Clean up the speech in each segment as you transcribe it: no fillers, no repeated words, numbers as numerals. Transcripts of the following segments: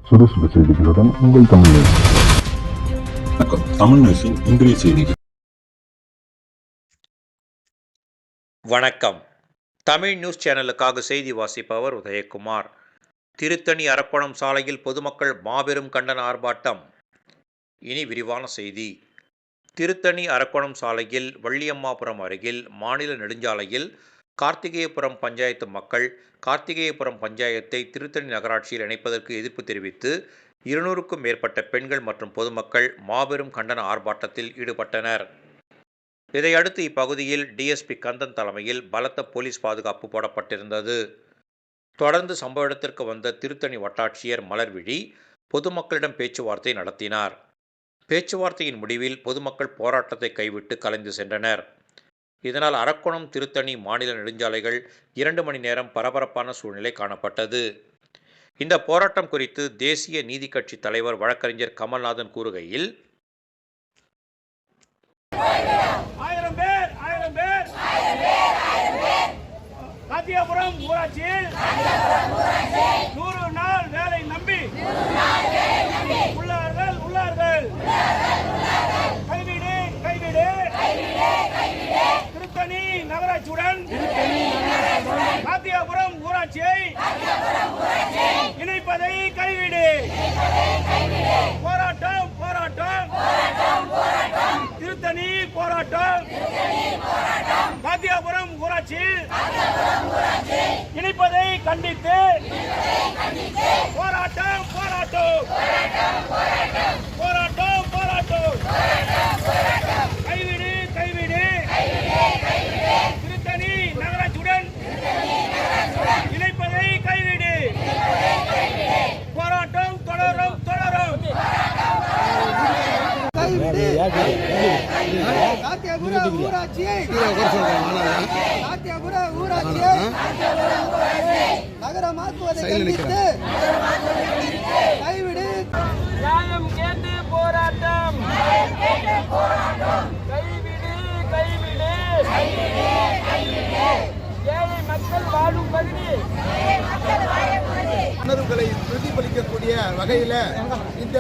சுறுசுறு செய்திகளுடன் உங்கள் தமிழ் நியூஸ். வணக்கம். தமிழ் நியூஸின் இன்றைய செய்திகள். வணக்கம். தமிழ் நியூஸ் சேனலுக்காக செய்தி வாசிப்பவர் உதயகுமார். திருத்தணி அரக்கோணம் சாலையில் பொதுமக்கள் மாபெரும் கண்டன ஆர்ப்பாட்டம். இனி விரிவான செய்தி. திருத்தணி அரக்கோணம் சாலையில் வள்ளியம்மாபுரம் அருகில் மாநில நெடுஞ்சாலையில் கார்த்திகேயபுரம் பஞ்சாயத்து மக்கள் கார்த்திகேயபுரம் பஞ்சாயத்தை திருத்தணி நகராட்சியில் இணைப்பதற்கு எதிர்ப்பு தெரிவித்து 200க்கும் மேற்பட்ட பெண்கள் மற்றும் பொதுமக்கள் மாபெரும் கண்டன ஆர்ப்பாட்டத்தில் ஈடுபட்டனர். இதையடுத்து இப்பகுதியில் டிஎஸ்பி கந்தன் தலைமையில் பலத்த போலீஸ் பாதுகாப்பு போடப்பட்டிருந்தது. தொடர்ந்து சம்பவ இடத்திற்கு வந்த திருத்தணி வட்டாட்சியர் மலர்விழி பொதுமக்களிடம் பேச்சுவார்த்தை நடத்தினார். பேச்சுவார்த்தையின் முடிவில் பொதுமக்கள் போராட்டத்தை கைவிட்டு கலைந்து சென்றனர். இதனால் அரக்கோணம் திருத்தணி மாநில நெடுஞ்சாலைகள் 2 மணி நேரம் பரபரப்பான சூழ்நிலை காணப்பட்டது. இந்த போராட்டம் குறித்து தேசிய நீதி கட்சி தலைவர் வழக்கறிஞர் கமல்நாதன் கூறுகையில், கார்த்திகேயபுரம் ஊராட்சியில் 100 நாள் வேலை நம்பி உள்ளார்கள். கைவிடு திருத்தணி நகராட்சியுடன் கார்த்திகேயபுரம் ஊராட்சியை இணைப்பதை கைவிடு. போராட்டம் திருத்தணி போராட்டம். கார்த்திகேயபுரம் ஊராட்சியில் இணைப்பதை கண்டித்து போராட்டம். கைவிடு திருத்தணி நகராட்சியுடன் இணைப்பதை கைவிடு. போராட்டம் தொடரும். கார்த்திகேயபுரம் ஊராட்சியை நகரமாக்குவதை கண்டித்து கைவிடு. நியாயம் கேட்டு போராட்டம். கைவிடு. ஏழை மக்கள் வாழும் பகுதி உணர்வுகளை பிரதிபலிக்கக்கூடிய வகையில் இந்த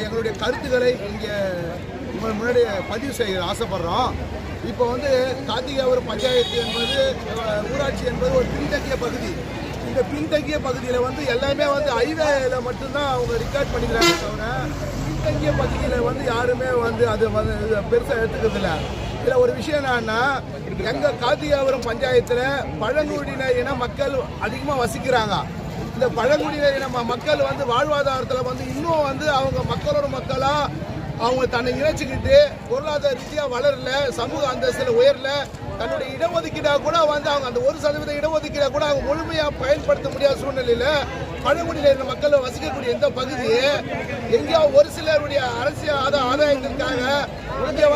எங்களுடைய கருத்துக்களை இங்கே முன்னாடி பதிவு செய்ய ஆசைப்படுறோம். இப்போ கார்த்திகேயபுரம் பஞ்சாயத்து என்பது ஊராட்சி என்பது ஒரு பின்தங்கிய பகுதி. இந்த பின்தங்கிய பகுதியில் எல்லாமே ஹைவேல மட்டும்தான் அவங்க ரெக்கார்ட் பண்ணிக்கிறாங்க தவிர பின்தங்கிய பகுதியில் யாருமே அது பெருசாக எடுத்துக்கிறதில்ல. இதில் ஒரு விஷயம் என்னன்னா, எங்கள் கார்த்திகேயபுரம் பஞ்சாயத்தில் பழங்குடியின இன மக்கள் அதிகமாக வசிக்கிறாங்க. இந்த பழங்குடியின இன மக்கள் வாழ்வாதாரத்தில் இன்னும் அவங்க மக்களோட மக்களாக அவங்க தன்னை இணைச்சிக்கிட்டு பொருளாதார ரீதியாக வளரல, சமூக அந்தஸ்தில் உயரல, தன்னுடைய இடஒதுக்கீடாக கூட அவங்க அந்த 1% இடஒதுக்கீடாக கூட அவங்க முழுமையாக பயன்படுத்த முடியாத சூழ்நிலையில் பழங்குடியின மக்கள் வசிக்கக்கூடிய இந்த பகுதியை எங்கேயோ ஒரு சிலருடைய அரசியல் ஆதாயத்திற்காக இங்கே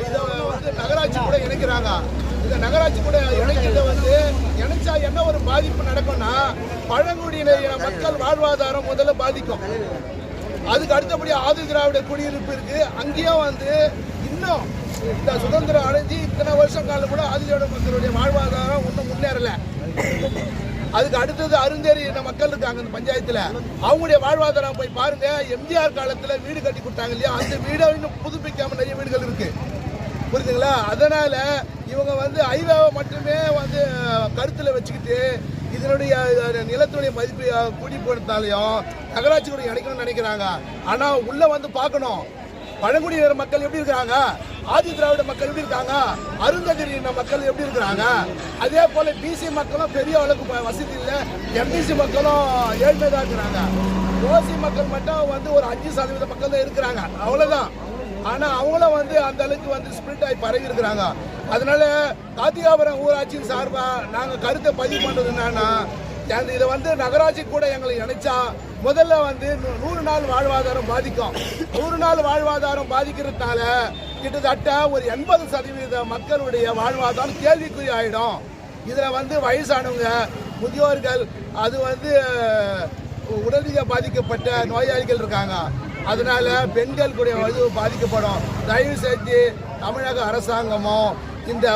இதை நகராட்சி கூட இணைக்கிறாங்க. இந்த நகராட்சி கூட இணைக்கிறத இணைச்சா என்ன ஒரு பாதிப்பு நடக்கும்னா, பழங்குடியின மக்கள் வாழ்வாதாரம் முதல்ல பாதிக்கும். அதுக்கு அடுத்தபடி ஆதி திராவிட குடியிருப்பு இருக்கு. அங்கேயும் இன்னும் இந்த சுதந்திரம் அடைஞ்சு இத்தனை வருஷம் காலம் கூட ஆதி திராவிட மக்களுடைய வாழ்வாதாரம் இன்னும் முன்னேறல. அதுக்கு அடுத்தது அருந்தேரி மக்கள் இருக்காங்க இந்த பஞ்சாயத்துல. அவங்களுடைய வாழ்வாதாரம் போய் பாருங்க. எம்ஜிஆர் காலத்துல வீடு கட்டி கொடுத்தாங்க இல்லையா, அந்த வீடை இன்னும் புதுப்பிக்காம நிறைய வீடுகள் இருக்கு. புரியுதுங்களா? அதனால இவங்க ஹைவேவை மட்டுமே கருத்துல வச்சுக்கிட்டு இதனுடைய நிலத்துடைய மதிப்பு கூடி போனதாலையும் நகராட்சி கூட இணைக்கணும்னு நினைக்கிறாங்க. ஆனா உள்ள பார்க்கணும், பழங்குடியினர் மக்கள் எப்படி இருக்காங்க, ஆதி திராவிட மக்கள் எப்படி இருக்காங்க, அருந்ததியின மக்கள் எப்படி இருக்கிறாங்க, அதே போல பிசி மக்களும் பெரிய அளவுக்கு வசதி இல்லை, எம்பிசி மக்களும் ஏழ்மையாக இருக்கிறாங்க. ஓசி மக்கள் மட்டும் ஒரு 5% மக்கள் தான் இருக்கிறாங்க, அவ்வளவுதான். ஆனா அவங்களும் அந்த அளவுக்கு ஸ்பிரிட் ஆகி பரவி இருக்கிறாங்க. அதனால கார்த்திகேயபுரம் ஊராட்சியின் சார்பா நாங்க கருத்தை பதிவு பண்றது என்னன்னா, இதை நகராட்சி கூட எங்களை இணைச்சா முதல்ல 100 நாள் வாழ்வாதாரம் பாதிக்கும். 100 நாள் வாழ்வாதாரம் பாதிக்கிறதுனால கிட்டத்தட்ட ஒரு 80% மக்களுடைய வாழ்வாதாரம் கேள்விக்குறி ஆயிடும். இதுல வயசானவங்க, முதியோர்கள், அது உடல்ரீதியாக பாதிக்கப்பட்ட நோயாளிகள் இருக்காங்க. அதனால பெண்கள் கூட பாதிக்கப்படும். தயவு செஞ்சு தமிழக அரசாங்கமும் இந்த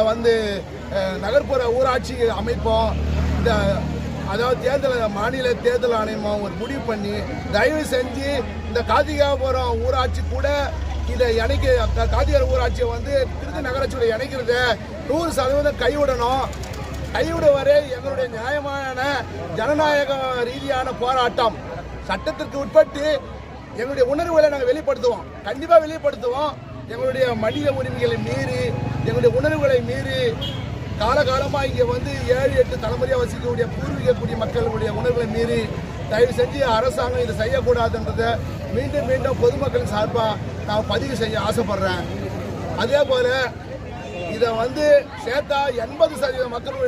நகர்ப்புற ஊராட்சி அமைப்பும் இந்த அதாவது மாநில தேர்தல் ஆணையமாக ஒரு முடிவு பண்ணி தயவு செஞ்சு இந்த கார்த்திகாபுரம் ஊராட்சி கூட இதை கார்த்திகை ஊராட்சியை வந்து திருச்சி நகராட்சியோட இணைக்கிறத 100% கைவிடணும். கைவிடுவரை எங்களுடைய நியாயமான ஜனநாயக ரீதியான போராட்டம் சட்டத்திற்கு உட்பட்டு எங்களுடைய உணர்வுகளை நாங்கள் வெளிப்படுத்துவோம். கண்டிப்பாக வெளிப்படுத்துவோம். எங்களுடைய மனித உரிமைகளை மீறி, எங்களுடைய உணர்வுகளை மீறி காலகாலமாக இங்கே வந்து 7-8 தலைமுறையாக வசிக்கக்கூடிய பூர்வீக குடி மக்களுடைய உணர்வுகளை மீறி தயவு செஞ்சு அரசாங்கம் இதை செய்யக்கூடாதுன்றதை மீண்டும் மீண்டும் பொதுமக்களின் சார்பாக நான் பதிவு செய்ய ஆசைப்படுறேன். அதே போல் இதை வந்து சேர்த்தா 80% மக்களுடைய